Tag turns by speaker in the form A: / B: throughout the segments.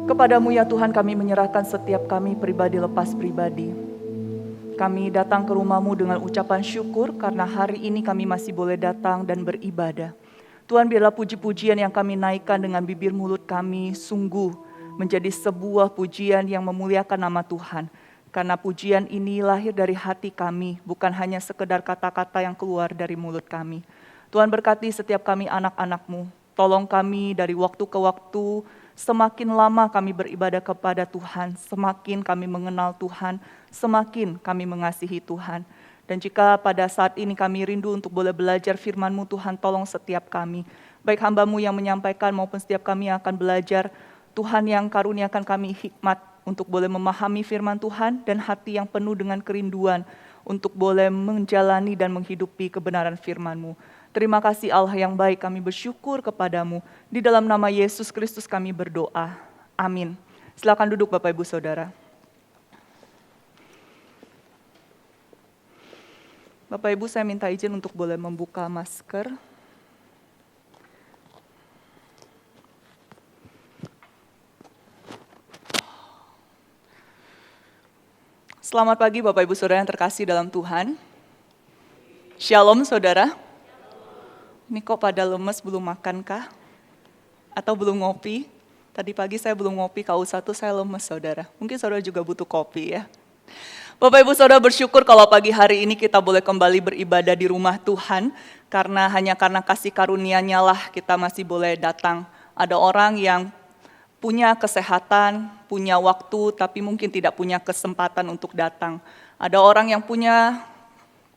A: Kepadamu ya Tuhan kami menyerahkan setiap kami pribadi lepas pribadi. Kami datang ke rumah-Mu dengan ucapan syukur karena hari ini kami masih boleh datang dan beribadah. Tuhan, biarlah puji-pujian yang kami naikkan dengan bibir mulut kami sungguh menjadi sebuah pujian yang memuliakan nama Tuhan. Karena pujian ini lahir dari hati kami, bukan hanya sekedar kata-kata yang keluar dari mulut kami. Tuhan, berkati setiap kami anak-anak-Mu. Tolong kami dari waktu ke waktu. Semakin lama kami beribadah kepada Tuhan, semakin kami mengenal Tuhan, semakin kami mengasihi Tuhan. Dan jika pada saat ini kami rindu untuk boleh belajar firman-Mu, Tuhan, tolong setiap kami. Baik hamba-Mu yang menyampaikan maupun setiap kami yang akan belajar, Tuhan yang karuniakan kami hikmat untuk boleh memahami firman Tuhan dan hati yang penuh dengan kerinduan untuk boleh menjalani dan menghidupi kebenaran firman-Mu. Terima kasih Allah yang baik, kami bersyukur kepadamu. Di dalam nama Yesus Kristus kami berdoa. Amin. Silakan duduk Bapak Ibu Saudara. Bapak Ibu, saya minta izin untuk boleh membuka masker. Selamat pagi Bapak Ibu Saudara yang terkasih dalam Tuhan. Shalom Saudara. Ini kok pada lemes, belum makan kah? Atau belum ngopi? Tadi pagi saya belum ngopi, KU1 saya lemes Saudara. Mungkin Saudara juga butuh kopi ya. Bapak Ibu Saudara bersyukur kalau pagi hari ini kita boleh kembali beribadah di rumah Tuhan. Hanya karena kasih karunia-Nya lah kita masih boleh datang. Ada orang yang punya kesehatan, punya waktu, tapi mungkin tidak punya kesempatan untuk datang. Ada orang yang punya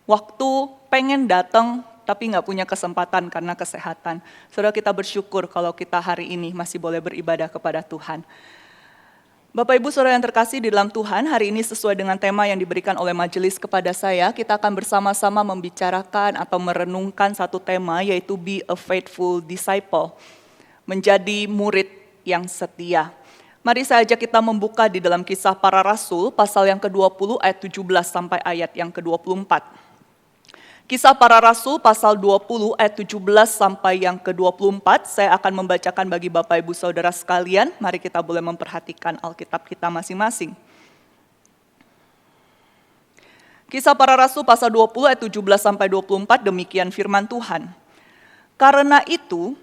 A: waktu, pengen datang, tapi nggak punya kesempatan karena kesehatan. Saudara, kita bersyukur kalau kita hari ini masih boleh beribadah kepada Tuhan. Bapak Ibu Saudara yang terkasih di dalam Tuhan, hari ini sesuai dengan tema yang diberikan oleh majelis kepada saya, kita akan bersama-sama membicarakan atau merenungkan satu tema, yaitu Be a Faithful Disciple, menjadi murid yang setia. Mari saja kita membuka di dalam Kisah Para Rasul, pasal yang ke-20 ayat 17 sampai ayat yang ke-24. Kisah Para Rasul pasal 20 ayat 17 sampai yang ke-24, saya akan membacakan bagi Bapak Ibu Saudara sekalian. Mari kita boleh memperhatikan Alkitab kita masing-masing. Kisah Para Rasul pasal 20 ayat 17 sampai 24, demikian firman Tuhan. Karena itu,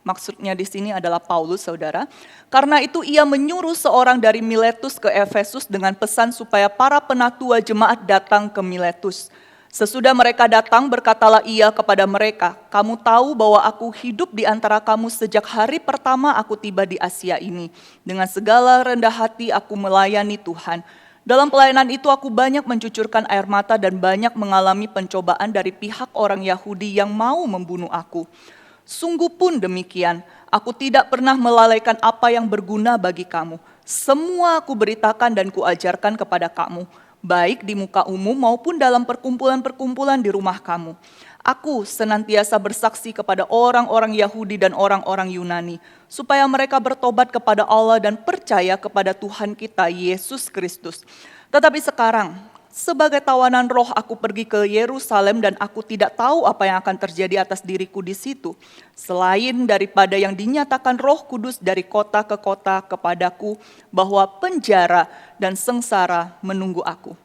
A: maksudnya di sini adalah Paulus Saudara, karena itu ia menyuruh seorang dari Miletus ke Efesus dengan pesan supaya para penatua jemaat datang ke Miletus. Sesudah mereka datang, berkatalah ia kepada mereka, kamu tahu bahwa aku hidup di antara kamu sejak hari pertama aku tiba di Asia ini. Dengan segala rendah hati aku melayani Tuhan. Dalam pelayanan itu aku banyak mencucurkan air mata dan banyak mengalami pencobaan dari pihak orang Yahudi yang mau membunuh aku. Sungguh pun demikian, aku tidak pernah melalaikan apa yang berguna bagi kamu. Semua aku beritakan dan kuajarkan kepada kamu, baik di muka umum maupun dalam perkumpulan-perkumpulan di rumah kamu. Aku senantiasa bersaksi kepada orang-orang Yahudi dan orang-orang Yunani, supaya mereka bertobat kepada Allah dan percaya kepada Tuhan kita Yesus Kristus. Tetapi sekarang, sebagai tawanan roh aku pergi ke Yerusalem dan aku tidak tahu apa yang akan terjadi atas diriku di situ. Selain daripada yang dinyatakan Roh Kudus dari kota ke kota kepadaku bahwa penjara dan sengsara menunggu aku.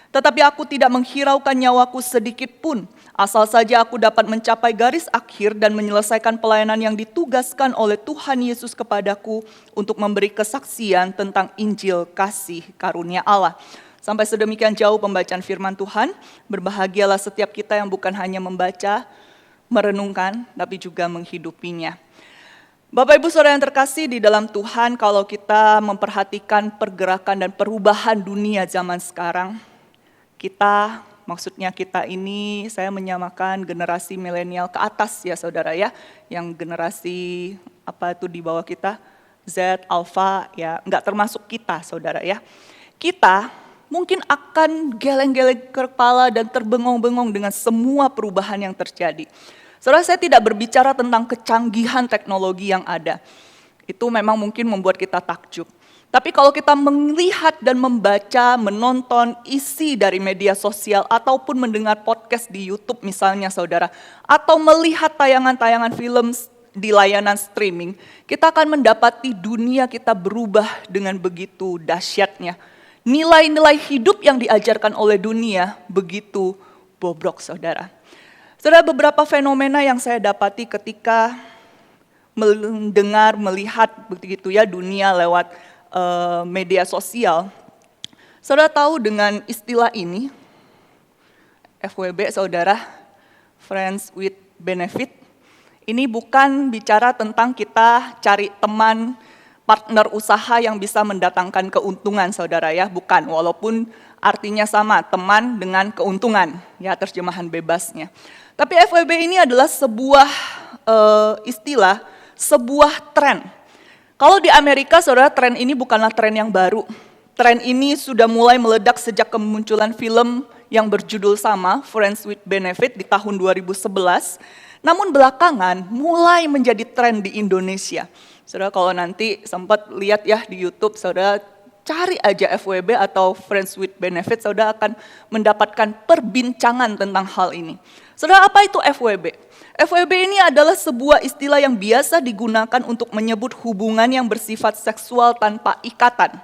A: Tetapi aku tidak menghiraukan nyawaku sedikit pun, asal saja aku dapat mencapai garis akhir dan menyelesaikan pelayanan yang ditugaskan oleh Tuhan Yesus kepadaku untuk memberi kesaksian tentang Injil kasih karunia Allah. Sampai sedemikian jauh pembacaan firman Tuhan. Berbahagialah setiap kita yang bukan hanya membaca, merenungkan, tapi juga menghidupinya. Bapak Ibu Saudara yang terkasih di dalam Tuhan, kalau kita memperhatikan pergerakan dan perubahan dunia zaman sekarang, maksudnya kita ini, saya menyamakan generasi milenial ke atas ya saudara ya, yang generasi apa itu di bawah kita, Z, Alpha, ya nggak termasuk kita saudara ya. Kita mungkin akan geleng-geleng kepala dan terbengong-bengong dengan semua perubahan yang terjadi. Saudara, saya tidak berbicara tentang kecanggihan teknologi yang ada. Itu memang mungkin membuat kita takjub. Tapi kalau kita melihat dan membaca, menonton isi dari media sosial, ataupun mendengar podcast di YouTube misalnya saudara, atau melihat tayangan-tayangan film di layanan streaming, kita akan mendapati dunia kita berubah dengan begitu dahsyatnya. Nilai-nilai hidup yang diajarkan oleh dunia begitu bobrok, saudara. Saudara, beberapa fenomena yang saya dapati ketika mendengar, melihat begitu ya dunia lewat media sosial. Saudara tahu dengan istilah ini, FWB, saudara, Friends with Benefit. Ini bukan bicara tentang kita cari teman, partner usaha yang bisa mendatangkan keuntungan, saudara ya, bukan. Walaupun artinya sama, teman dengan keuntungan, ya terjemahan bebasnya. Tapi FWB ini adalah sebuah istilah, sebuah tren. Kalau di Amerika, saudara, tren ini bukanlah tren yang baru. Tren ini sudah mulai meledak sejak kemunculan film yang berjudul sama, Friends with Benefit, di tahun 2011. Namun belakangan mulai menjadi tren di Indonesia. Saudara kalau nanti sempat lihat ya di YouTube, saudara cari aja FWB atau Friends with Benefit, saudara akan mendapatkan perbincangan tentang hal ini. Saudara, apa itu FWB? FWB ini adalah sebuah istilah yang biasa digunakan untuk menyebut hubungan yang bersifat seksual tanpa ikatan.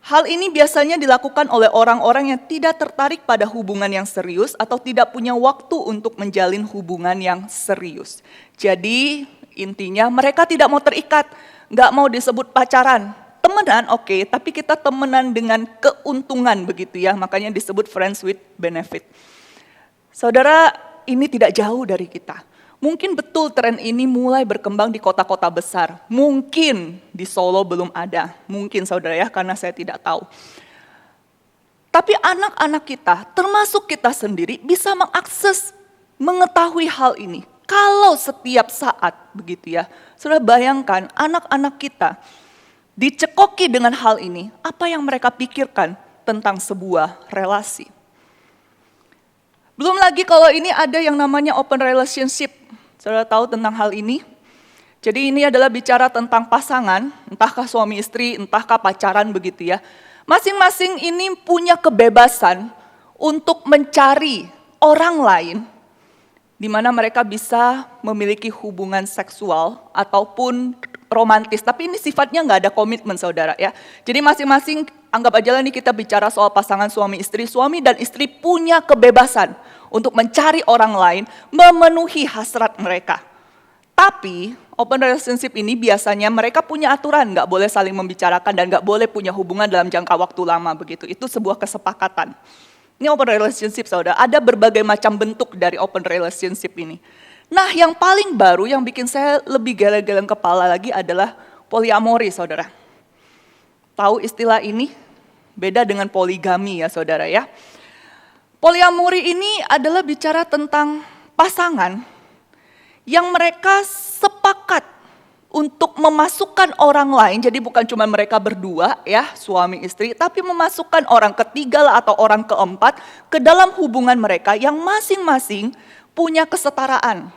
A: Hal ini biasanya dilakukan oleh orang-orang yang tidak tertarik pada hubungan yang serius atau tidak punya waktu untuk menjalin hubungan yang serius. Jadi intinya mereka tidak mau terikat, nggak mau disebut pacaran. Temenan oke, tapi kita temenan dengan keuntungan begitu ya, makanya disebut friends with benefit. Saudara, ini tidak jauh dari kita. Mungkin betul tren ini mulai berkembang di kota-kota besar. Mungkin di Solo belum ada. Mungkin saudara ya, karena saya tidak tahu. Tapi anak-anak kita, termasuk kita sendiri, bisa mengakses, mengetahui hal ini. Kalau setiap saat begitu ya. Saudara bayangkan anak-anak kita dicekoki dengan hal ini. Apa yang mereka pikirkan tentang sebuah relasi. Belum lagi kalau ini ada yang namanya open relationship. Saudara tahu tentang hal ini? Jadi ini adalah bicara tentang pasangan, entahkah suami istri, entahkah pacaran begitu ya. Masing-masing ini punya kebebasan untuk mencari orang lain di mana mereka bisa memiliki hubungan seksual ataupun romantis. Tapi ini sifatnya nggak ada komitmen, saudara ya. Jadi masing-masing, anggap aja lah nih kita bicara soal pasangan suami dan istri punya kebebasan untuk mencari orang lain, memenuhi hasrat mereka. Tapi open relationship ini biasanya mereka punya aturan, nggak boleh saling membicarakan dan nggak boleh punya hubungan dalam jangka waktu lama begitu. Itu sebuah kesepakatan. Ini open relationship, saudara. Ada berbagai macam bentuk dari open relationship ini. Nah, yang paling baru yang bikin saya lebih geleng-geleng kepala lagi adalah poliamori, saudara. Tahu istilah ini? Beda dengan poligami ya, saudara ya. Poliamori ini adalah bicara tentang pasangan yang mereka sepakat untuk memasukkan orang lain, jadi bukan cuma mereka berdua ya, suami istri, tapi memasukkan orang ketiga lah atau orang keempat ke dalam hubungan mereka yang masing-masing punya kesetaraan.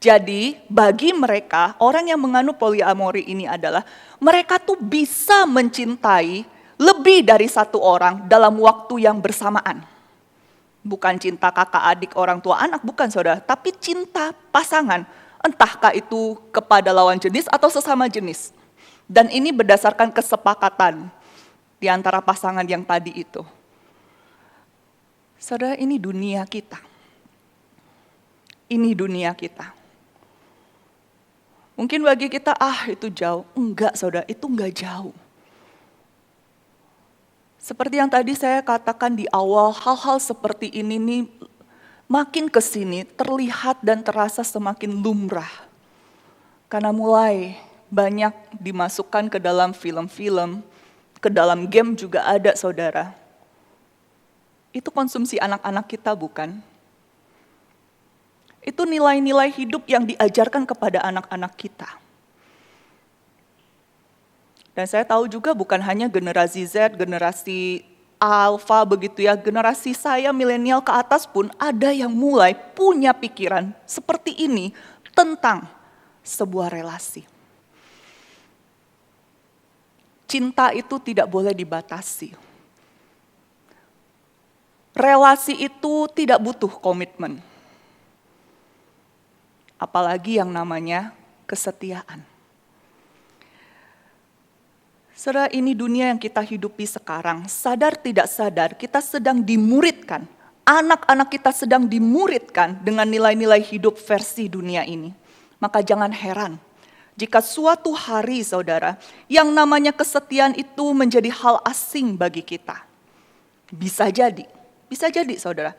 A: Jadi bagi mereka, orang yang menganut poliamori ini adalah mereka tuh bisa mencintai lebih dari satu orang dalam waktu yang bersamaan. Bukan cinta kakak adik orang tua anak, bukan saudara, tapi cinta pasangan. Entahkah itu kepada lawan jenis atau sesama jenis. Dan ini berdasarkan kesepakatan di antara pasangan yang tadi itu. Saudara, ini dunia kita. Ini dunia kita. Mungkin bagi kita, itu jauh. Enggak saudara, itu enggak jauh. Seperti yang tadi saya katakan di awal, hal-hal seperti ini nih makin ke sini terlihat dan terasa semakin lumrah. Karena mulai banyak dimasukkan ke dalam film-film, ke dalam game juga ada, saudara. Itu konsumsi anak-anak kita, bukan? Itu nilai-nilai hidup yang diajarkan kepada anak-anak kita. Dan saya tahu juga bukan hanya generasi Z, generasi Alpha begitu ya, generasi saya milenial ke atas pun ada yang mulai punya pikiran seperti ini tentang sebuah relasi. Cinta itu tidak boleh dibatasi. Relasi itu tidak butuh komitmen. apalagi yang namanya kesetiaan. Saudara, ini dunia yang kita hidupi sekarang, sadar tidak sadar kita sedang dimuridkan. Anak-anak kita sedang dimuridkan dengan nilai-nilai hidup versi dunia ini. Maka jangan heran jika suatu hari saudara, yang namanya kesetiaan itu menjadi hal asing bagi kita. Bisa jadi saudara.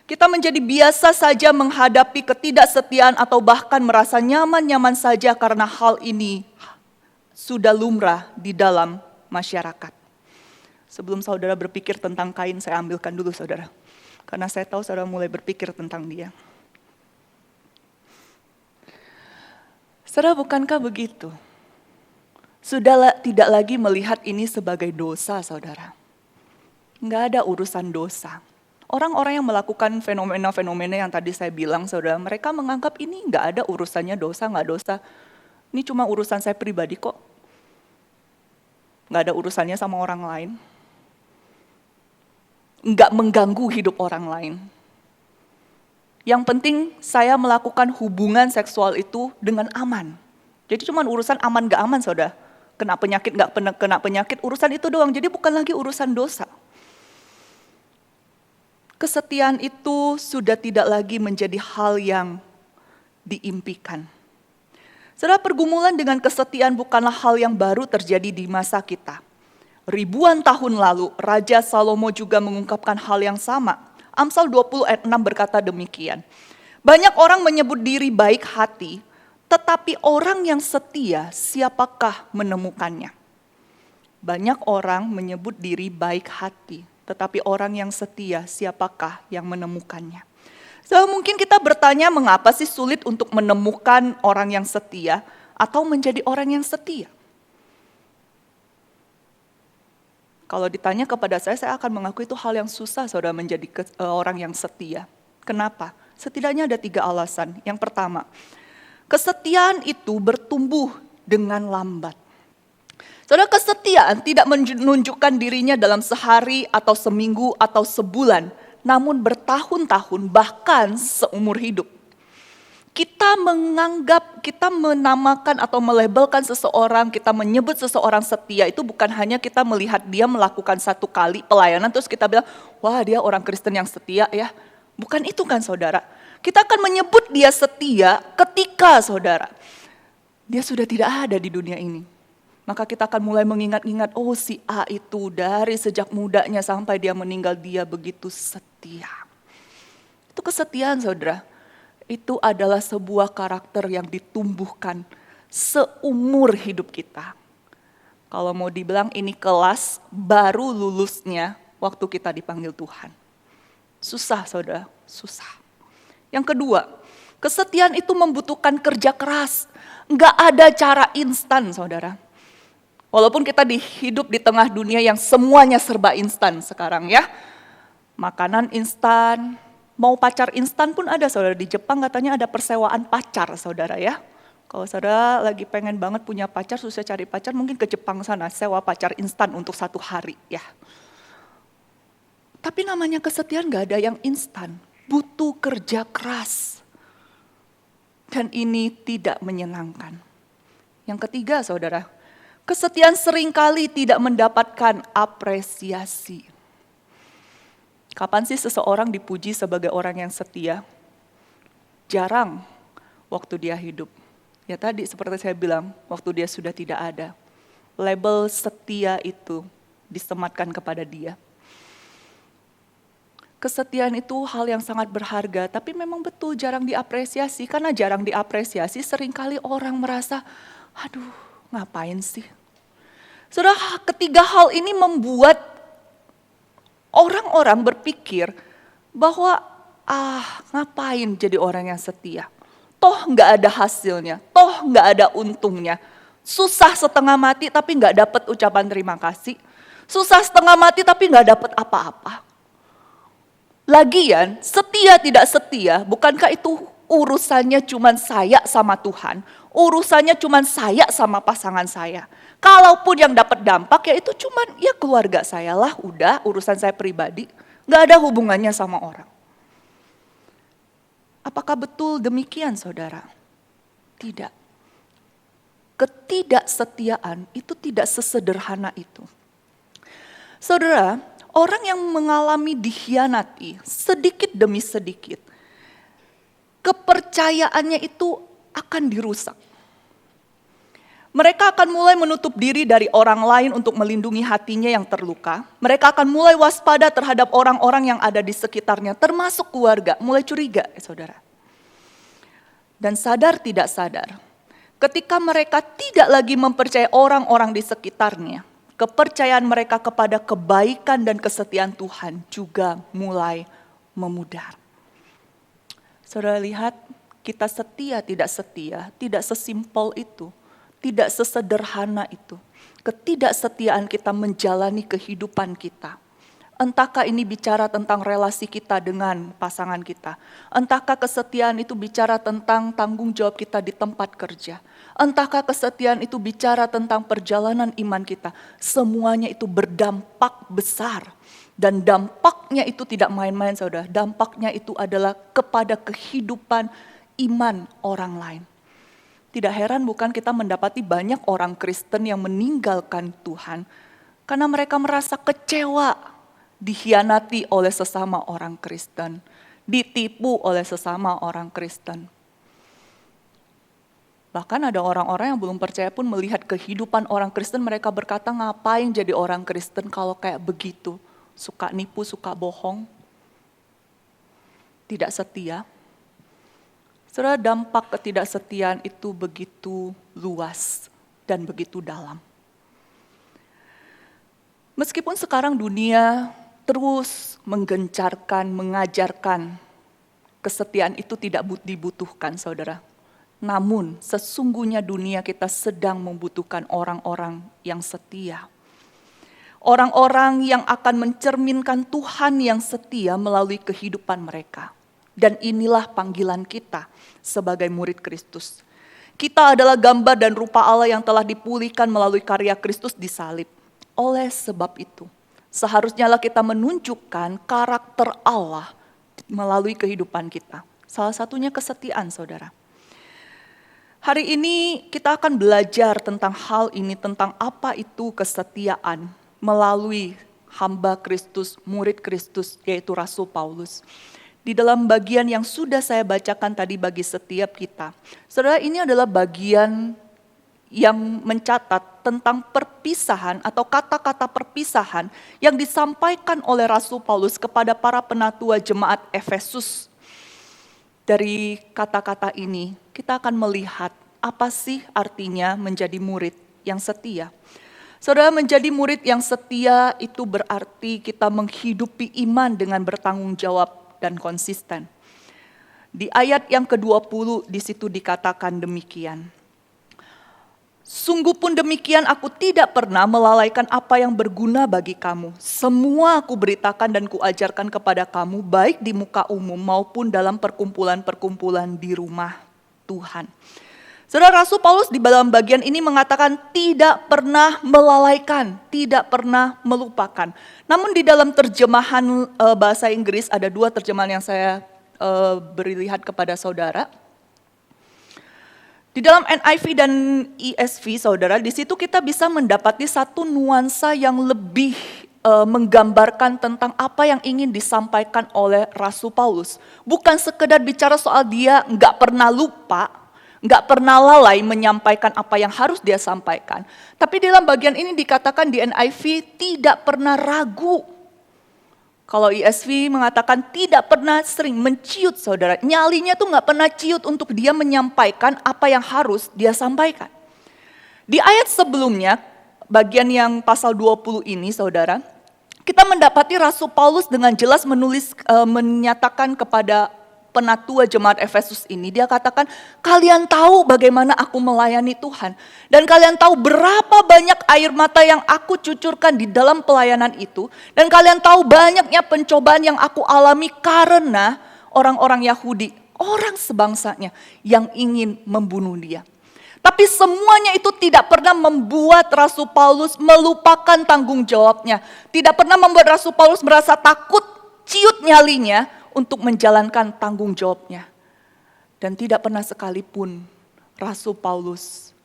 A: Kita menjadi biasa saja menghadapi ketidaksetiaan atau bahkan merasa nyaman-nyaman saja karena hal ini sudah lumrah di dalam masyarakat. Sebelum saudara berpikir tentang Kain, saya ambilkan dulu saudara. Karena saya tahu saudara mulai berpikir tentang dia. Saudara, bukankah begitu? Sudah tidak lagi melihat ini sebagai dosa saudara. Nggak ada urusan dosa. Orang-orang yang melakukan fenomena-fenomena yang tadi saya bilang saudara, mereka menganggap ini nggak ada urusannya dosa, nggak dosa. Ini cuma urusan saya pribadi kok. Nggak ada urusannya sama orang lain. Nggak mengganggu hidup orang lain. Yang penting saya melakukan hubungan seksual itu dengan aman. Jadi cuma urusan aman nggak aman saudara. Kena penyakit nggak kena penyakit, urusan itu doang. Jadi bukan lagi urusan dosa. Kesetiaan itu sudah tidak lagi menjadi hal yang diimpikan. Saudara, pergumulan dengan kesetiaan bukanlah hal yang baru terjadi di masa kita. Ribuan tahun lalu, Raja Salomo juga mengungkapkan hal yang sama. Amsal 20 ayat 6 berkata demikian. Banyak orang menyebut diri baik hati, tetapi orang yang setia siapakah menemukannya? Banyak orang menyebut diri baik hati, tetapi orang yang setia siapakah yang menemukannya? So, mungkin kita bertanya mengapa sih sulit untuk menemukan orang yang setia atau menjadi orang yang setia? Kalau ditanya kepada saya akan mengaku itu hal yang susah saudara menjadi orang yang setia. Kenapa? Setidaknya ada 3 alasan. Yang pertama, kesetiaan itu bertumbuh dengan lambat. Saudara, kesetiaan tidak menunjukkan dirinya dalam sehari atau seminggu atau sebulan, namun bertahun-tahun bahkan seumur hidup. Kita menganggap, kita menamakan atau melabelkan seseorang, kita menyebut seseorang setia itu bukan hanya kita melihat dia melakukan 1 kali pelayanan terus kita bilang, wah dia orang Kristen yang setia ya. Bukan itu kan saudara. Kita akan menyebut dia setia ketika saudara, dia sudah tidak ada di dunia ini. Maka kita akan mulai mengingat-ingat, oh si A itu dari sejak mudanya sampai dia meninggal dia begitu setia. Itu kesetiaan saudara. Itu adalah sebuah karakter yang ditumbuhkan seumur hidup kita. Kalau mau dibilang ini kelas baru lulusnya waktu kita dipanggil Tuhan. Susah saudara, susah. Yang kedua, kesetiaan itu membutuhkan kerja keras. Enggak ada cara instan saudara. Walaupun kita hidup di tengah dunia yang semuanya serba instan sekarang ya. Makanan instan, mau pacar instan pun ada saudara. Di Jepang katanya ada persewaan pacar saudara ya. Kalau saudara lagi pengen banget punya pacar, susah cari pacar, mungkin ke Jepang sana, sewa pacar instan untuk 1 hari ya. Tapi namanya kesetiaan gak ada yang instan, butuh kerja keras. Dan ini tidak menyenangkan. Yang ketiga saudara, kesetiaan seringkali tidak mendapatkan apresiasi. Kapan sih seseorang dipuji sebagai orang yang setia? Jarang waktu dia hidup. Ya tadi seperti saya bilang, waktu dia sudah tidak ada. Label setia itu disematkan kepada dia. Kesetiaan itu hal yang sangat berharga, tapi memang betul jarang diapresiasi. Karena jarang diapresiasi, seringkali orang merasa, aduh ngapain sih? Saudara, ketiga hal ini membuat orang-orang berpikir bahwa ngapain jadi orang yang setia? Toh gak ada hasilnya, toh gak ada untungnya. Susah setengah mati tapi gak dapat ucapan terima kasih. Susah setengah mati tapi gak dapat apa-apa. Lagian setia tidak setia, bukankah itu urusannya cuman saya sama Tuhan? Urusannya cuman saya sama pasangan saya. Kalaupun yang dapat dampak ya itu cuman ya keluarga saya lah, udah urusan saya pribadi. Gak ada hubungannya sama orang. Apakah betul demikian saudara? Tidak. Ketidaksetiaan itu tidak sesederhana itu. Saudara, orang yang mengalami dikhianati sedikit demi sedikit, kepercayaannya itu akan dirusak. Mereka akan mulai menutup diri dari orang lain untuk melindungi hatinya yang terluka. Mereka akan mulai waspada terhadap orang-orang yang ada di sekitarnya, termasuk keluarga, mulai curiga, saudara. Dan sadar tidak sadar, ketika mereka tidak lagi mempercayai orang-orang di sekitarnya, kepercayaan mereka kepada kebaikan dan kesetiaan Tuhan juga mulai memudar. Saudara lihat, kita setia tidak sesimpel itu, tidak sesederhana itu. Ketidaksetiaan kita menjalani kehidupan kita. Entahkah ini bicara tentang relasi kita dengan pasangan kita. Entahkah kesetiaan itu bicara tentang tanggung jawab kita di tempat kerja. Entahkah kesetiaan itu bicara tentang perjalanan iman kita. Semuanya itu berdampak besar. Dan dampaknya itu tidak main-main, saudara. Dampaknya itu adalah kepada kehidupan iman orang lain. Tidak heran bukan kita mendapati banyak orang Kristen yang meninggalkan Tuhan. Karena mereka merasa kecewa. Dikhianati oleh sesama orang Kristen, ditipu oleh sesama orang Kristen. Bahkan ada orang-orang yang belum percaya pun melihat kehidupan orang Kristen, mereka berkata, ngapain jadi orang Kristen kalau kayak begitu, suka nipu, suka bohong, tidak setia. Saudara, dampak ketidaksetiaan itu begitu luas dan begitu dalam. Meskipun sekarang dunia terus menggencarkan, mengajarkan kesetiaan itu tidak dibutuhkan, saudara. Namun sesungguhnya dunia kita sedang membutuhkan orang-orang yang setia. Orang-orang yang akan mencerminkan Tuhan yang setia melalui kehidupan mereka. Dan inilah panggilan kita sebagai murid Kristus. Kita adalah gambar dan rupa Allah yang telah dipulihkan melalui karya Kristus di salib. Oleh sebab itu, seharusnya kita menunjukkan karakter Allah melalui kehidupan kita. Salah satunya kesetiaan, saudara. Hari ini kita akan belajar tentang hal ini, tentang apa itu kesetiaan melalui hamba Kristus, murid Kristus, yaitu Rasul Paulus. Di dalam bagian yang sudah saya bacakan tadi bagi setiap kita. Saudara, ini adalah bagian yang mencatat tentang perpisahan atau kata-kata perpisahan yang disampaikan oleh Rasul Paulus kepada para penatua jemaat Efesus. Dari kata-kata ini kita akan melihat apa sih artinya menjadi murid yang setia. Saudara, menjadi murid yang setia itu berarti kita menghidupi iman dengan bertanggung jawab dan konsisten. Di ayat yang ke-20 di situ dikatakan demikian. Sungguh pun demikian, aku tidak pernah melalaikan apa yang berguna bagi kamu. Semua aku beritakan dan kuajarkan kepada kamu, baik di muka umum maupun dalam perkumpulan-perkumpulan di rumah Tuhan. Saudara, Rasul Paulus di dalam bagian ini mengatakan tidak pernah melalaikan, tidak pernah melupakan. Namun di dalam terjemahan bahasa Inggris ada dua terjemahan yang saya beri lihat kepada saudara. Di dalam NIV dan ESV, saudara, di situ kita bisa mendapati satu nuansa yang lebih menggambarkan tentang apa yang ingin disampaikan oleh Rasul Paulus. Bukan sekedar bicara soal dia nggak pernah lupa, nggak pernah lalai menyampaikan apa yang harus dia sampaikan. Tapi dalam bagian ini dikatakan di NIV tidak pernah ragu. Kalau ESV mengatakan tidak pernah sering menciut, saudara. Nyalinya tuh gak pernah ciut untuk dia menyampaikan apa yang harus dia sampaikan. Di ayat sebelumnya, bagian yang pasal 20 ini, saudara, kita mendapati Rasul Paulus dengan jelas menyatakan kepada penatua jemaat Efesus ini, dia katakan, kalian tahu bagaimana aku melayani Tuhan. Dan kalian tahu berapa banyak air mata yang aku cucurkan di dalam pelayanan itu. Dan kalian tahu banyaknya pencobaan yang aku alami karena orang-orang Yahudi, orang sebangsanya yang ingin membunuh dia. Tapi semuanya itu tidak pernah membuat Rasul Paulus melupakan tanggung jawabnya. Tidak pernah membuat Rasul Paulus merasa takut, ciut nyalinya untuk menjalankan tanggung jawabnya. Dan tidak pernah sekalipun Rasul Paulus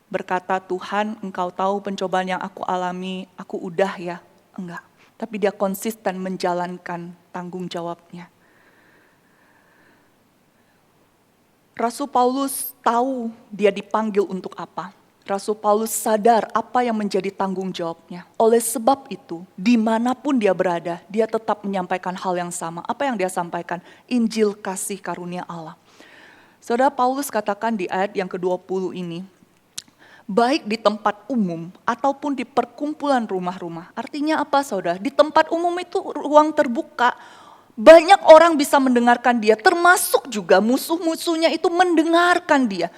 A: berkata, Tuhan engkau tahu pencobaan yang aku alami, aku udah ya. Enggak, tapi dia konsisten menjalankan tanggung jawabnya. Rasul Paulus tahu dia dipanggil untuk apa. Rasul Paulus sadar apa yang menjadi tanggung jawabnya. Oleh sebab itu, dimanapun dia berada, dia tetap menyampaikan hal yang sama. Apa yang dia sampaikan? Injil kasih karunia Allah. Saudara, Paulus katakan di ayat yang ke-20 ini, baik di tempat umum ataupun di perkumpulan rumah-rumah. Artinya apa saudara? Di tempat umum itu ruang terbuka. Banyak orang bisa mendengarkan dia, termasuk juga musuh-musuhnya itu mendengarkan dia.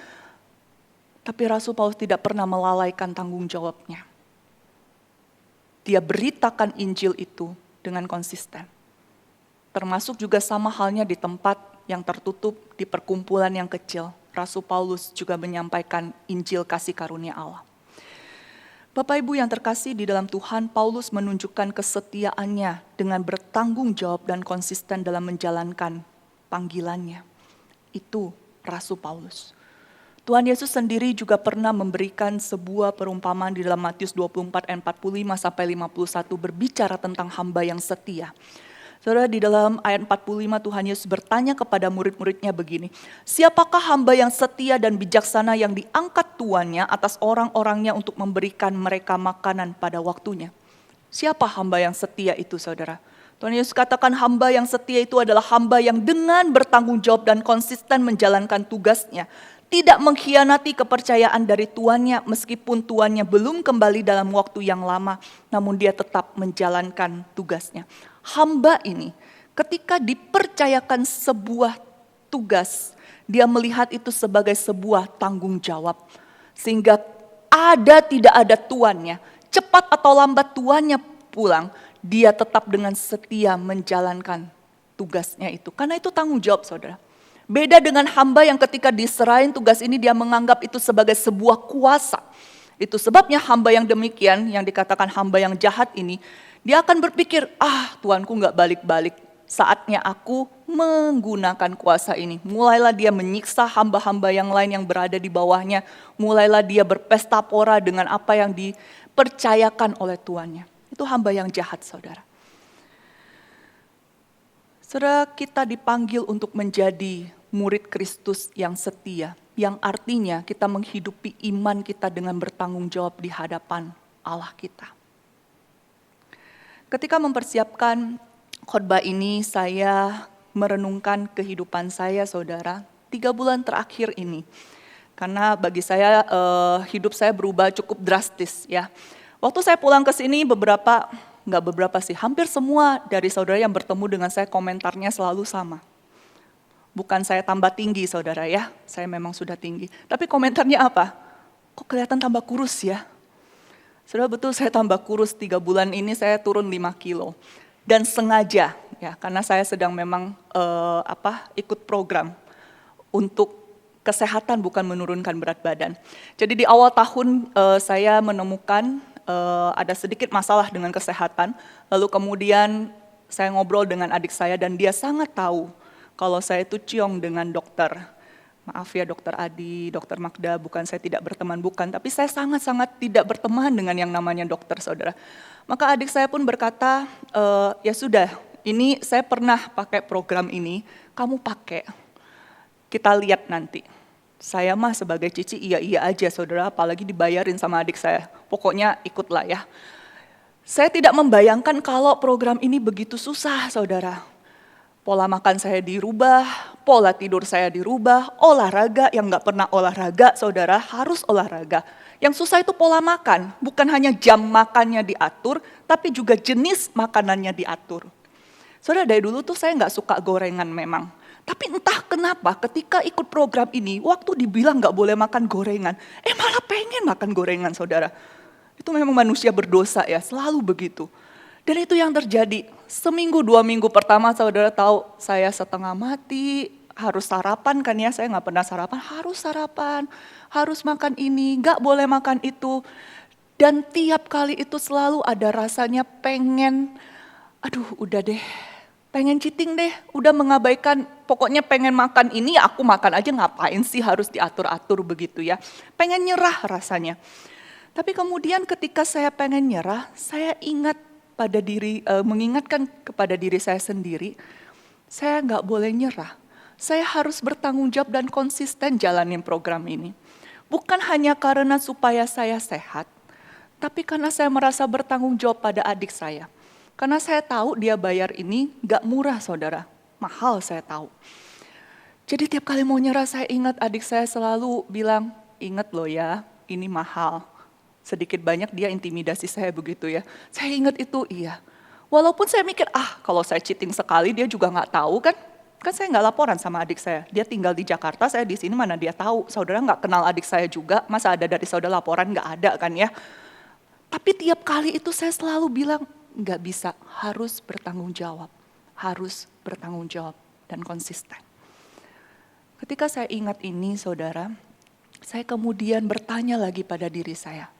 A: Tapi Rasul Paulus tidak pernah melalaikan tanggung jawabnya. Dia beritakan Injil itu dengan konsisten. Termasuk juga sama halnya di tempat yang tertutup, di perkumpulan yang kecil. Rasul Paulus juga menyampaikan Injil kasih karunia Allah. Bapak Ibu yang terkasih di dalam Tuhan, Paulus menunjukkan kesetiaannya dengan bertanggung jawab dan konsisten dalam menjalankan panggilannya. Itu Rasul Paulus. Tuhan Yesus sendiri juga pernah memberikan sebuah perumpamaan di dalam Matius 24 ayat 45 sampai 51 berbicara tentang hamba yang setia. Saudara, di dalam ayat 45 Tuhan Yesus bertanya kepada murid-muridnya begini, siapakah hamba yang setia dan bijaksana yang diangkat tuannya atas orang-orangnya untuk memberikan mereka makanan pada waktunya? Siapa hamba yang setia itu saudara? Tuhan Yesus katakan hamba yang setia itu adalah hamba yang dengan bertanggung jawab dan konsisten menjalankan tugasnya. Tidak mengkhianati kepercayaan dari tuannya meskipun tuannya belum kembali dalam waktu yang lama. Namun dia tetap menjalankan tugasnya. Hamba ini ketika dipercayakan sebuah tugas, dia melihat itu sebagai sebuah tanggung jawab. Sehingga tidak ada tuannya, cepat atau lambat tuannya pulang, dia tetap dengan setia menjalankan tugasnya itu. Karena itu tanggung jawab saudara. Beda dengan hamba yang ketika diserahin tugas ini dia menganggap itu sebagai sebuah kuasa. Itu sebabnya hamba yang demikian, yang dikatakan hamba yang jahat ini, dia akan berpikir, tuanku gak balik-balik, saatnya aku menggunakan kuasa ini. Mulailah dia menyiksa hamba-hamba yang lain yang berada di bawahnya. Mulailah dia berpesta pora dengan apa yang dipercayakan oleh tuannya. Itu hamba yang jahat saudara. Saudara, kita dipanggil untuk menjadi murid Kristus yang setia. Yang artinya kita menghidupi iman kita dengan bertanggung jawab di hadapan Allah kita. Ketika mempersiapkan khotbah ini, saya merenungkan kehidupan saya, saudara, 3 bulan terakhir ini. Karena bagi saya hidup saya berubah cukup drastis ya. Waktu saya pulang ke sini hampir semua dari saudara yang bertemu dengan saya komentarnya selalu sama. Bukan saya tambah tinggi saudara ya, saya memang sudah tinggi. Tapi komentarnya apa? Kok kelihatan tambah kurus ya? Saudara, betul saya tambah kurus, 3 bulan ini saya turun 5 kilo. Dan sengaja ya, karena saya sedang memang ikut program untuk kesehatan bukan menurunkan berat badan. Jadi di awal tahun saya menemukan ada sedikit masalah dengan kesehatan. Lalu kemudian saya ngobrol dengan adik saya dan dia sangat tahu kalau saya itu ciong dengan dokter. Maaf ya dokter Adi, dokter Magda, bukan saya tidak berteman, bukan. Tapi saya sangat-sangat tidak berteman dengan yang namanya dokter saudara. Maka adik saya pun berkata, ya sudah, ini saya pernah pakai program ini, kamu pakai. Kita lihat nanti. Saya mah sebagai cici iya aja saudara, apalagi dibayarin sama adik saya. Pokoknya ikutlah ya. Saya tidak membayangkan kalau program ini begitu susah saudara. Pola makan saya dirubah, pola tidur saya dirubah, olahraga yang gak pernah olahraga saudara harus olahraga. Yang susah itu pola makan, bukan hanya jam makannya diatur, tapi juga jenis makanannya diatur. Saudara, dari dulu tuh saya gak suka gorengan memang. Tapi entah kenapa ketika ikut program ini, waktu dibilang gak boleh makan gorengan, malah pengen makan gorengan saudara. Itu memang manusia berdosa ya, selalu begitu. Dan itu yang terjadi, seminggu 2 minggu pertama saudara tahu saya setengah mati, harus sarapan kan ya, saya gak pernah sarapan, harus makan ini, gak boleh makan itu. Dan tiap kali itu selalu ada rasanya pengen, udah deh, pengen cheating deh, udah mengabaikan, pokoknya pengen makan ini ya aku makan aja, ngapain sih harus diatur-atur begitu ya. Pengen nyerah rasanya. Tapi kemudian ketika saya pengen nyerah, saya ingat pada mengingatkan kepada diri saya sendiri, saya nggak boleh nyerah. Saya harus bertanggung jawab dan konsisten jalanin program ini. Bukan hanya karena supaya saya sehat, tapi karena saya merasa bertanggung jawab pada adik saya. Karena saya tahu dia bayar ini gak murah saudara, mahal saya tahu. Jadi tiap kali mau nyerah saya ingat adik saya selalu bilang, ingat loh ya ini mahal. Sedikit banyak dia intimidasi saya begitu ya. Saya ingat itu iya. Walaupun saya mikir kalau saya cheating sekali dia juga gak tahu kan. Kan saya gak laporan sama adik saya. Dia tinggal di Jakarta, saya di sini mana dia tahu. Saudara gak kenal adik saya juga, masa ada dari saudara laporan gak ada kan ya. Tapi tiap kali itu saya selalu bilang, nggak bisa, harus bertanggung jawab dan konsisten. Ketika saya ingat ini saudara, saya kemudian bertanya lagi pada diri saya.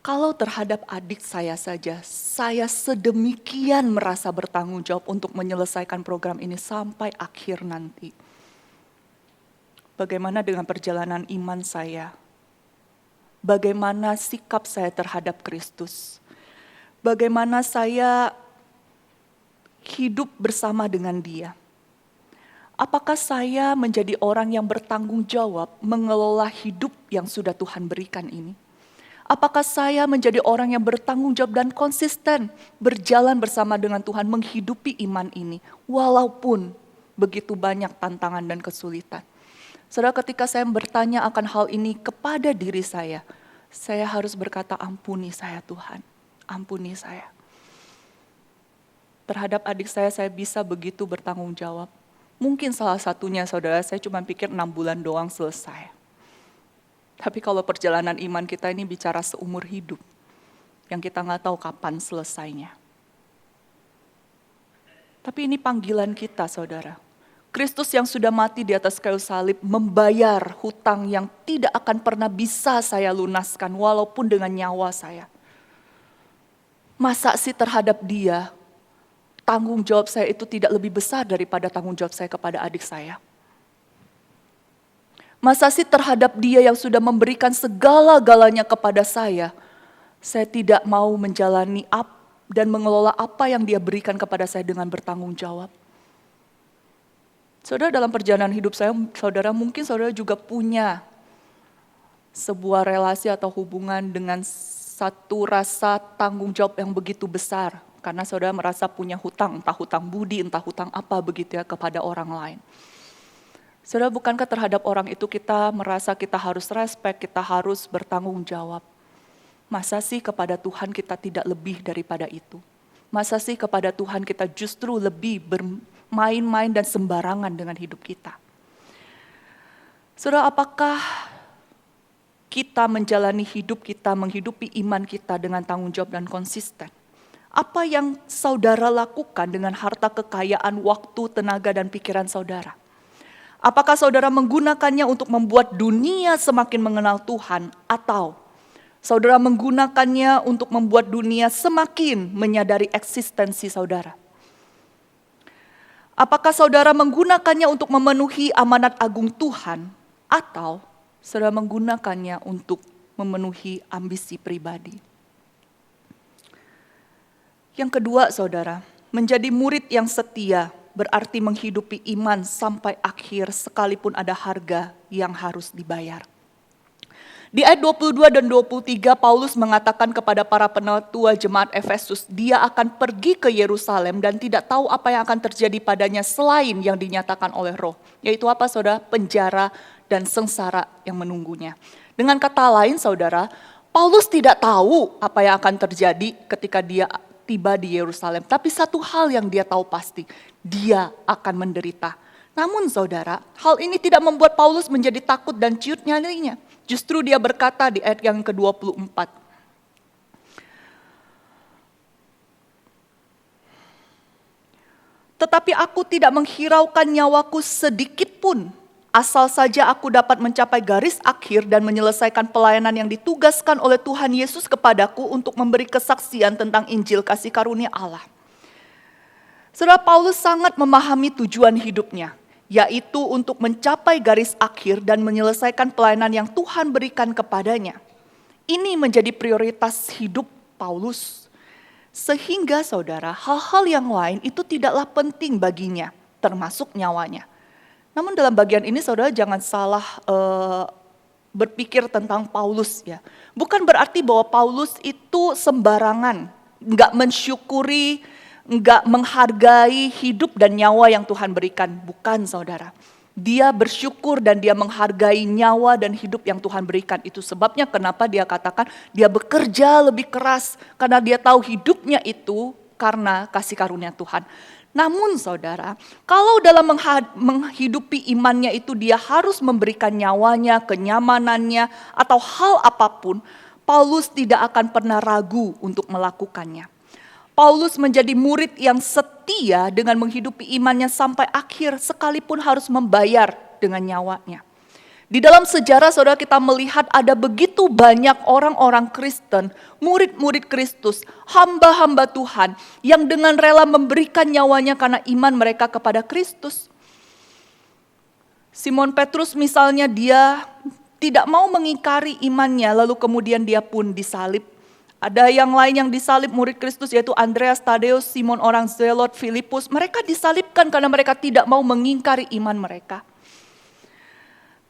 A: Kalau terhadap adik saya saja, saya sedemikian merasa bertanggung jawab untuk menyelesaikan program ini sampai akhir nanti. Bagaimana dengan perjalanan iman saya? Bagaimana sikap saya terhadap Kristus? Bagaimana saya hidup bersama dengan Dia? Apakah saya menjadi orang yang bertanggung jawab mengelola hidup yang sudah Tuhan berikan ini? Apakah saya menjadi orang yang bertanggung jawab dan konsisten berjalan bersama dengan Tuhan menghidupi iman ini walaupun begitu banyak tantangan dan kesulitan? Saudara, ketika saya bertanya akan hal ini kepada diri saya harus berkata, ampuni saya Tuhan, ampuni saya. Terhadap adik saya bisa begitu bertanggung jawab. Mungkin salah satunya saudara, saya cuma pikir 6 bulan doang selesai. Tapi kalau perjalanan iman kita ini bicara seumur hidup, yang kita nggak tahu kapan selesainya. Tapi ini panggilan kita saudara. Kristus yang sudah mati di atas kayu salib membayar hutang yang tidak akan pernah bisa saya lunaskan walaupun dengan nyawa saya. Masa sih terhadap Dia, tanggung jawab saya itu tidak lebih besar daripada tanggung jawab saya kepada adik saya? Masa sih terhadap Dia yang sudah memberikan segala-galanya kepada saya tidak mau menjalani dan mengelola apa yang Dia berikan kepada saya dengan bertanggung jawab? Saudara, dalam perjalanan hidup saya, saudara mungkin saudara juga punya sebuah relasi atau hubungan dengan satu rasa tanggung jawab yang begitu besar. Karena saudara merasa punya hutang, entah hutang budi, entah hutang apa begitu ya kepada orang lain. Saudara, bukankah terhadap orang itu kita merasa kita harus respect, kita harus bertanggung jawab? Masa sih kepada Tuhan kita tidak lebih daripada itu? Masa sih kepada Tuhan kita justru lebih bermain-main dan sembarangan dengan hidup kita? Saudara, apakah kita menjalani hidup kita, menghidupi iman kita dengan tanggung jawab dan konsisten? Apa yang saudara lakukan dengan harta kekayaan, waktu, tenaga, dan pikiran saudara? Apakah saudara menggunakannya untuk membuat dunia semakin mengenal Tuhan, atau saudara menggunakannya untuk membuat dunia semakin menyadari eksistensi saudara? Apakah saudara menggunakannya untuk memenuhi amanat agung Tuhan, atau saudara menggunakannya untuk memenuhi ambisi pribadi? Yang kedua saudara, menjadi murid yang setia berarti menghidupi iman sampai akhir sekalipun ada harga yang harus dibayar. Di ayat 22 dan 23 Paulus mengatakan kepada para penatua jemaat Efesus, dia akan pergi ke Yerusalem dan tidak tahu apa yang akan terjadi padanya selain yang dinyatakan oleh Roh. Yaitu apa saudara? Penjara dan sengsara yang menunggunya. Dengan kata lain saudara, Paulus tidak tahu apa yang akan terjadi ketika dia tiba di Yerusalem. Tapi satu hal yang dia tahu pasti, dia akan menderita. Namun saudara, hal ini tidak membuat Paulus menjadi takut dan ciut nyalinya. Justru dia berkata di ayat yang ke-24. Tetapi aku tidak menghiraukan nyawaku sedikit pun, asal saja aku dapat mencapai garis akhir dan menyelesaikan pelayanan yang ditugaskan oleh Tuhan Yesus kepadaku untuk memberi kesaksian tentang Injil kasih karunia Allah. Saudara, Paulus sangat memahami tujuan hidupnya, yaitu untuk mencapai garis akhir dan menyelesaikan pelayanan yang Tuhan berikan kepadanya. Ini menjadi prioritas hidup Paulus. Sehingga saudara, hal-hal yang lain itu tidaklah penting baginya, termasuk nyawanya. Namun dalam bagian ini saudara jangan salah berpikir tentang Paulus ya. Bukan berarti bahwa Paulus itu sembarangan, enggak mensyukuri, enggak menghargai hidup dan nyawa yang Tuhan berikan. Bukan saudara. Dia bersyukur dan dia menghargai nyawa dan hidup yang Tuhan berikan. Itu sebabnya kenapa dia katakan dia bekerja lebih keras. Karena dia tahu hidupnya itu karena kasih karunia Tuhan. Namun saudara, kalau dalam menghidupi imannya itu dia harus memberikan nyawanya, kenyamanannya, atau hal apapun, Paulus tidak akan pernah ragu untuk melakukannya. Paulus menjadi murid yang setia dengan menghidupi imannya sampai akhir, sekalipun harus membayar dengan nyawanya. Di dalam sejarah saudara kita melihat ada begitu banyak orang-orang Kristen, murid-murid Kristus, hamba-hamba Tuhan yang dengan rela memberikan nyawanya karena iman mereka kepada Kristus. Simon Petrus misalnya dia tidak mau mengingkari imannya lalu kemudian dia pun disalib. Ada yang lain yang disalib murid Kristus yaitu Andreas, Tadeus, Simon orang Zelot, Filipus. Mereka disalibkan karena mereka tidak mau mengingkari iman mereka.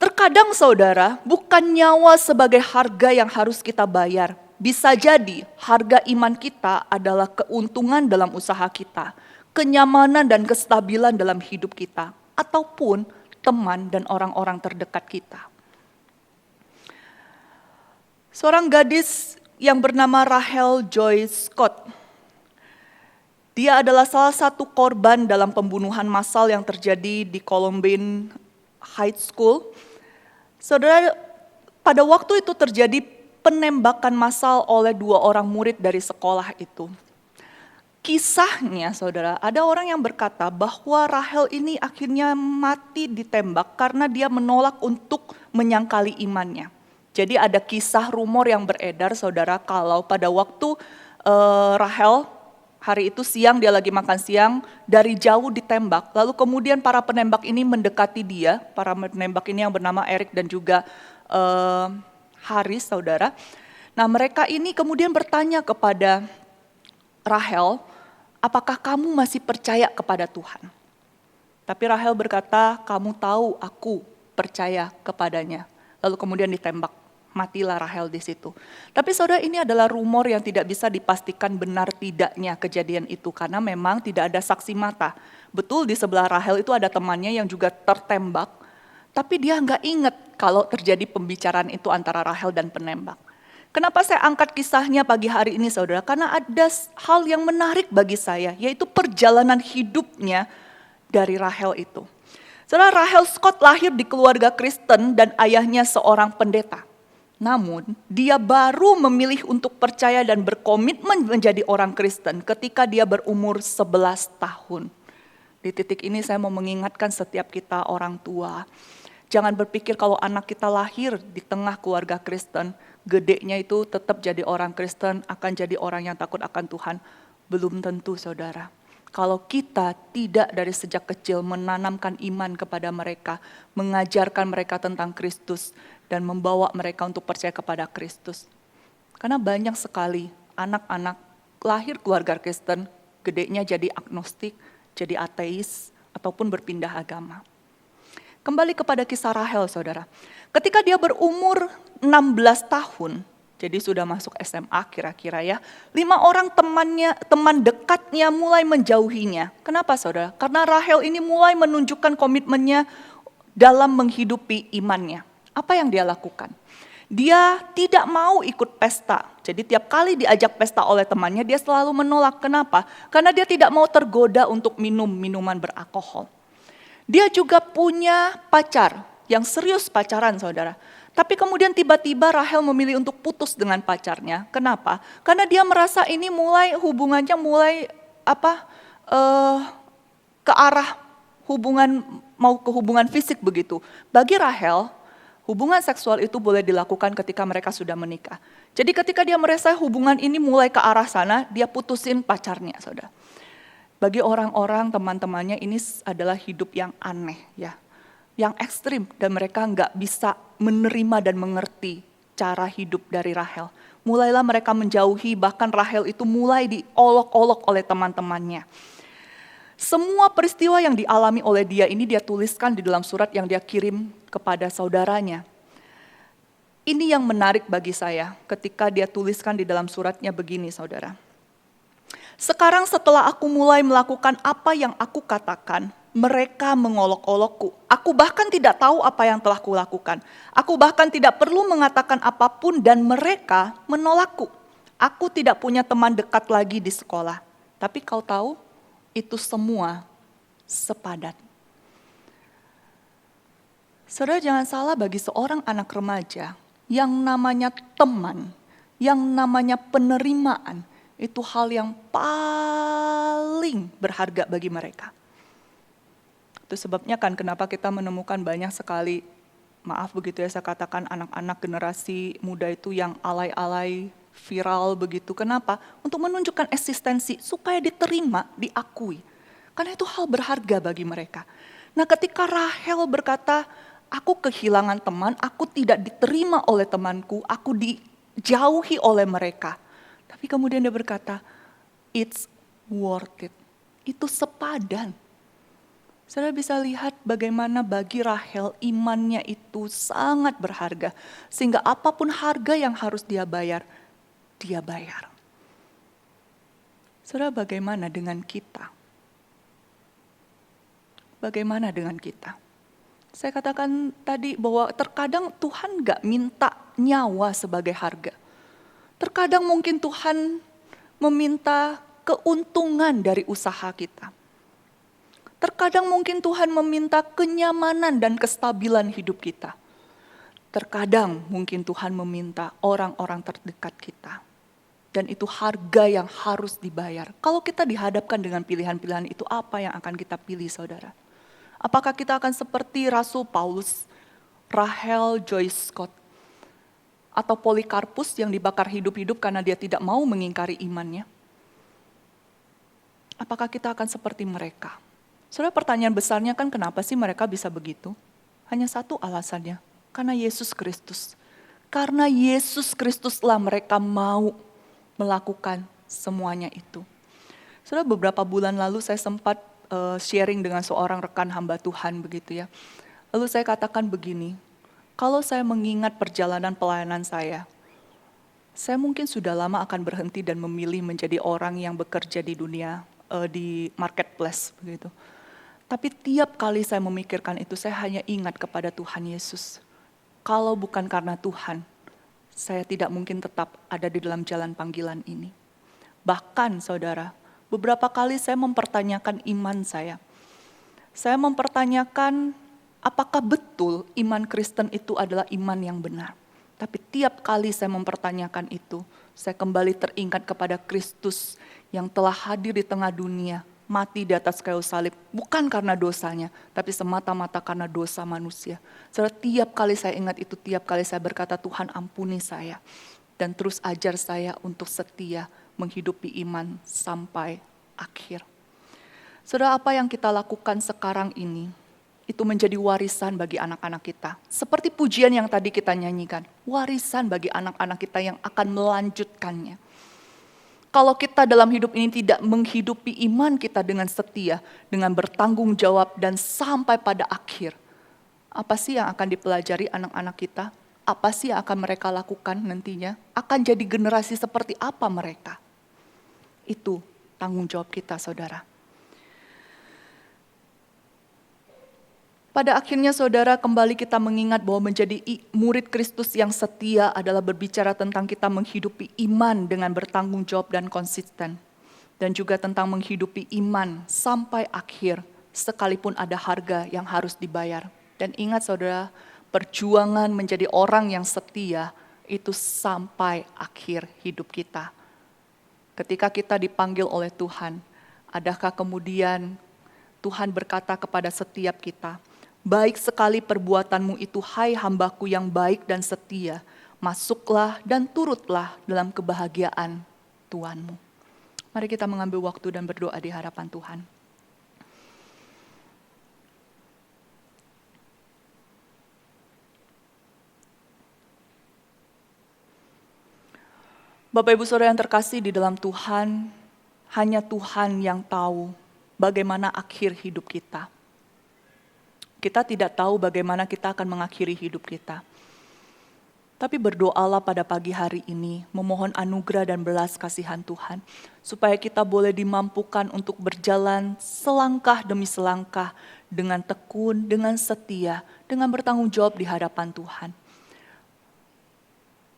A: Terkadang saudara, bukan nyawa sebagai harga yang harus kita bayar. Bisa jadi harga iman kita adalah keuntungan dalam usaha kita, kenyamanan dan kestabilan dalam hidup kita, ataupun teman dan orang-orang terdekat kita. Seorang gadis yang bernama Rachel Joy Scott, dia adalah salah satu korban dalam pembunuhan massal yang terjadi di Columbine High School. Saudara, pada waktu itu terjadi penembakan massal oleh 2 orang murid dari sekolah itu. Kisahnya saudara, ada orang yang berkata bahwa Rachel ini akhirnya mati ditembak karena dia menolak untuk menyangkali imannya. Jadi ada kisah rumor yang beredar saudara kalau pada waktu Rachel hari itu siang dia lagi makan siang, dari jauh ditembak. Lalu kemudian para penembak ini mendekati dia, para penembak ini yang bernama Eric dan juga Haris saudara. Nah mereka ini kemudian bertanya kepada Rachel, apakah kamu masih percaya kepada Tuhan? Tapi Rachel berkata, kamu tahu aku percaya kepadanya. Lalu kemudian ditembak. Matilah Rachel di situ. Tapi saudara ini adalah rumor yang tidak bisa dipastikan benar tidaknya kejadian itu. Karena memang tidak ada saksi mata. Betul di sebelah Rachel itu ada temannya yang juga tertembak. Tapi dia nggak ingat kalau terjadi pembicaraan itu antara Rachel dan penembak. Kenapa saya angkat kisahnya pagi hari ini saudara? Karena ada hal yang menarik bagi saya. Yaitu perjalanan hidupnya dari Rachel itu. Saudara, Rachel Scott lahir di keluarga Kristen dan ayahnya seorang pendeta. Namun dia baru memilih untuk percaya dan berkomitmen menjadi orang Kristen ketika dia berumur 11 tahun. Di titik ini saya mau mengingatkan setiap kita orang tua. Jangan berpikir kalau anak kita lahir di tengah keluarga Kristen, gedenya itu tetap jadi orang Kristen, akan jadi orang yang takut akan Tuhan. Belum tentu saudara. Kalau kita tidak dari sejak kecil menanamkan iman kepada mereka, mengajarkan mereka tentang Kristus, dan membawa mereka untuk percaya kepada Kristus. Karena banyak sekali anak-anak lahir keluarga Kristen, gedenya jadi agnostik, jadi ateis, ataupun berpindah agama. Kembali kepada kisah Rachel saudara. Ketika dia berumur 16 tahun, jadi sudah masuk SMA kira-kira ya. 5 orang teman dekatnya mulai menjauhinya. Kenapa saudara? Karena Rachel ini mulai menunjukkan komitmennya dalam menghidupi imannya. Apa yang dia lakukan? Dia tidak mau ikut pesta. Jadi tiap kali diajak pesta oleh temannya dia selalu menolak. Kenapa? Karena dia tidak mau tergoda untuk minum minuman beralkohol. Dia juga punya pacar yang serius pacaran saudara. Tapi kemudian tiba-tiba Rachel memilih untuk putus dengan pacarnya. Kenapa? Karena dia merasa ini hubungannya mulai ke arah hubungan fisik begitu. Bagi Rachel, hubungan seksual itu boleh dilakukan ketika mereka sudah menikah. Jadi ketika dia merasa hubungan ini mulai ke arah sana, dia putusin pacarnya, saudara. Bagi orang-orang teman-temannya ini adalah hidup yang aneh ya, yang ekstrim, dan mereka nggak bisa menerima dan mengerti cara hidup dari Rahel. Mulailah mereka menjauhi, bahkan Rahel itu mulai diolok-olok oleh teman-temannya. Semua peristiwa yang dialami oleh dia ini dia tuliskan di dalam surat yang dia kirim kepada saudaranya. Ini yang menarik bagi saya ketika dia tuliskan di dalam suratnya begini, saudara. Sekarang setelah aku mulai melakukan apa yang aku katakan, mereka mengolok-olokku. Aku bahkan tidak tahu apa yang telah kulakukan. Aku bahkan tidak perlu mengatakan apapun dan mereka menolakku. Aku tidak punya teman dekat lagi di sekolah. Tapi kau tahu, itu semua sepadan. Saudara, jangan salah, bagi seorang anak remaja, yang namanya teman, yang namanya penerimaan, itu hal yang paling berharga bagi mereka. Itu sebabnya kan kenapa kita menemukan banyak sekali, maaf begitu ya saya katakan, anak-anak generasi muda itu yang alay-alay, viral begitu. Kenapa? Untuk menunjukkan eksistensi supaya diterima, diakui. Karena itu hal berharga bagi mereka. Nah, ketika Rahel berkata, aku kehilangan teman, aku tidak diterima oleh temanku, aku dijauhi oleh mereka. Tapi kemudian dia berkata, it's worth it. Itu sepadan. Saudara bisa lihat bagaimana bagi Rahel imannya itu sangat berharga. Sehingga apapun harga yang harus dia bayar, dia bayar. Saudara, bagaimana dengan kita? Bagaimana dengan kita? Saya katakan tadi bahwa terkadang Tuhan gak minta nyawa sebagai harga. Terkadang mungkin Tuhan meminta keuntungan dari usaha kita. Terkadang mungkin Tuhan meminta kenyamanan dan kestabilan hidup kita. Terkadang mungkin Tuhan meminta orang-orang terdekat kita. Dan itu harga yang harus dibayar. Kalau kita dihadapkan dengan pilihan-pilihan itu, apa yang akan kita pilih, saudara? Apakah kita akan seperti Rasul Paulus, Rahel Joyce Scott, atau Polikarpus yang dibakar hidup-hidup karena dia tidak mau mengingkari imannya? Apakah kita akan seperti mereka? Saudara, pertanyaan besarnya kan kenapa sih mereka bisa begitu? Hanya satu alasannya, karena Yesus Kristus. Karena Yesus Kristuslah mereka mau melakukan semuanya itu. Saudara, beberapa bulan lalu saya sempat sharing dengan seorang rekan hamba Tuhan begitu ya. Lalu saya katakan begini, kalau saya mengingat perjalanan pelayanan saya mungkin sudah lama akan berhenti dan memilih menjadi orang yang bekerja di dunia, di marketplace begitu. Tapi tiap kali saya memikirkan itu, saya hanya ingat kepada Tuhan Yesus. Kalau bukan karena Tuhan, saya tidak mungkin tetap ada di dalam jalan panggilan ini. Bahkan saudara, beberapa kali saya mempertanyakan iman saya. Saya mempertanyakan apakah betul iman Kristen itu adalah iman yang benar. Tapi tiap kali saya mempertanyakan itu, saya kembali teringat kepada Kristus yang telah hadir di tengah dunia, mati di atas kayu salib, bukan karena dosanya, tapi semata-mata karena dosa manusia. Saudara, tiap kali saya ingat itu, tiap kali saya berkata, Tuhan ampuni saya. Dan terus ajar saya untuk setia menghidupi iman sampai akhir. Saudara, apa yang kita lakukan sekarang ini, itu menjadi warisan bagi anak-anak kita. Seperti pujian yang tadi kita nyanyikan, warisan bagi anak-anak kita yang akan melanjutkannya. Kalau kita dalam hidup ini tidak menghidupi iman kita dengan setia, dengan bertanggung jawab dan sampai pada akhir, apa sih yang akan dipelajari anak-anak kita? Apa sih yang akan mereka lakukan nantinya? Akan jadi generasi seperti apa mereka? Itu tanggung jawab kita, saudara. Pada akhirnya saudara, kembali kita mengingat bahwa menjadi murid Kristus yang setia adalah berbicara tentang kita menghidupi iman dengan bertanggung jawab dan konsisten. Dan juga tentang menghidupi iman sampai akhir, sekalipun ada harga yang harus dibayar. Dan ingat saudara, perjuangan menjadi orang yang setia itu sampai akhir hidup kita. Ketika kita dipanggil oleh Tuhan, adakah kemudian Tuhan berkata kepada setiap kita, baik sekali perbuatanmu itu, hai hambaku yang baik dan setia, masuklah dan turutlah dalam kebahagiaan Tuhanmu. Mari kita mengambil waktu dan berdoa di hadapan Tuhan. Bapak Ibu Saudara yang terkasih di dalam Tuhan, hanya Tuhan yang tahu bagaimana akhir hidup kita. Kita tidak tahu bagaimana kita akan mengakhiri hidup kita. Tapi berdoalah pada pagi hari ini, memohon anugerah dan belas kasihan Tuhan, supaya kita boleh dimampukan untuk berjalan selangkah demi selangkah dengan tekun, dengan setia, dengan bertanggung jawab di hadapan Tuhan.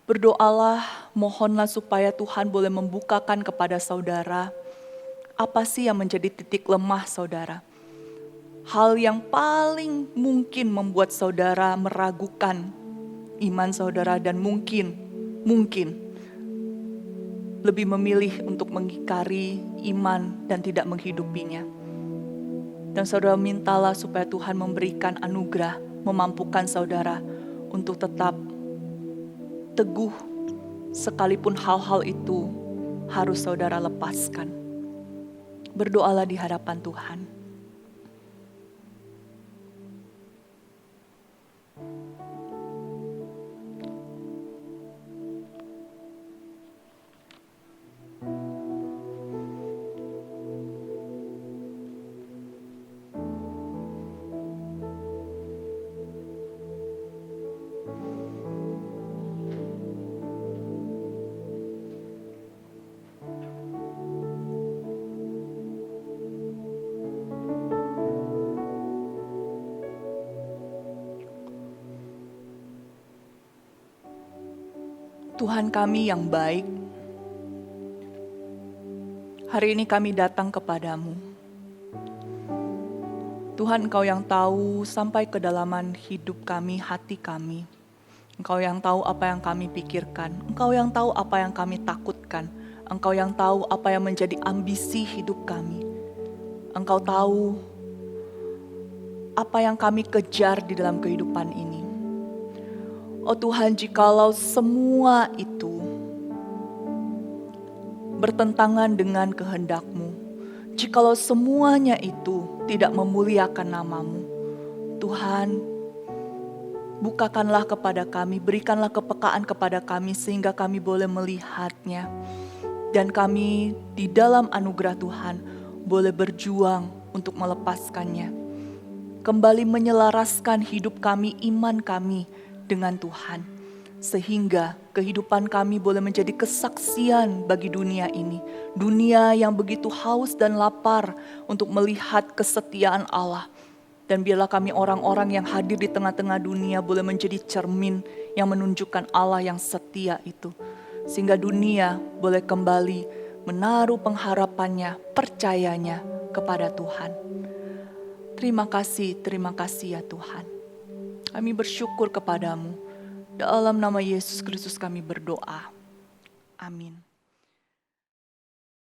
A: Berdoalah, mohonlah supaya Tuhan boleh membukakan kepada saudara, apa sih yang menjadi titik lemah saudara. Hal yang paling mungkin membuat saudara meragukan iman saudara dan mungkin lebih memilih untuk mengingkari iman dan tidak menghidupinya. Dan saudara mintalah supaya Tuhan memberikan anugerah, memampukan saudara untuk tetap teguh sekalipun hal-hal itu harus saudara lepaskan. Berdoalah di hadapan Tuhan. Tuhan kami yang baik, hari ini kami datang kepadamu. Tuhan, Engkau yang tahu sampai kedalaman hidup kami, hati kami. Engkau yang tahu apa yang kami pikirkan, Engkau yang tahu apa yang kami takutkan, Engkau yang tahu apa yang menjadi ambisi hidup kami. Engkau tahu apa yang kami kejar di dalam kehidupan ini. Oh Tuhan, jikalau semua itu bertentangan dengan kehendak-Mu, jikalau semuanya itu tidak memuliakan nama-Mu, Tuhan, bukakanlah kepada kami, berikanlah kepekaan kepada kami sehingga kami boleh melihatnya. Dan kami di dalam anugerah Tuhan boleh berjuang untuk melepaskannya. Kembali menyelaraskan hidup kami, iman kami dengan Tuhan, sehingga kehidupan kami boleh menjadi kesaksian bagi dunia ini, dunia yang begitu haus dan lapar untuk melihat kesetiaan Allah. Dan biarlah kami orang-orang yang hadir di tengah-tengah dunia boleh menjadi cermin yang menunjukkan Allah yang setia itu, sehingga dunia boleh kembali menaruh pengharapannya, percayanya kepada Tuhan. Terima kasih ya Tuhan. Kami bersyukur kepadamu. Dalam nama Yesus Kristus kami berdoa. Amin.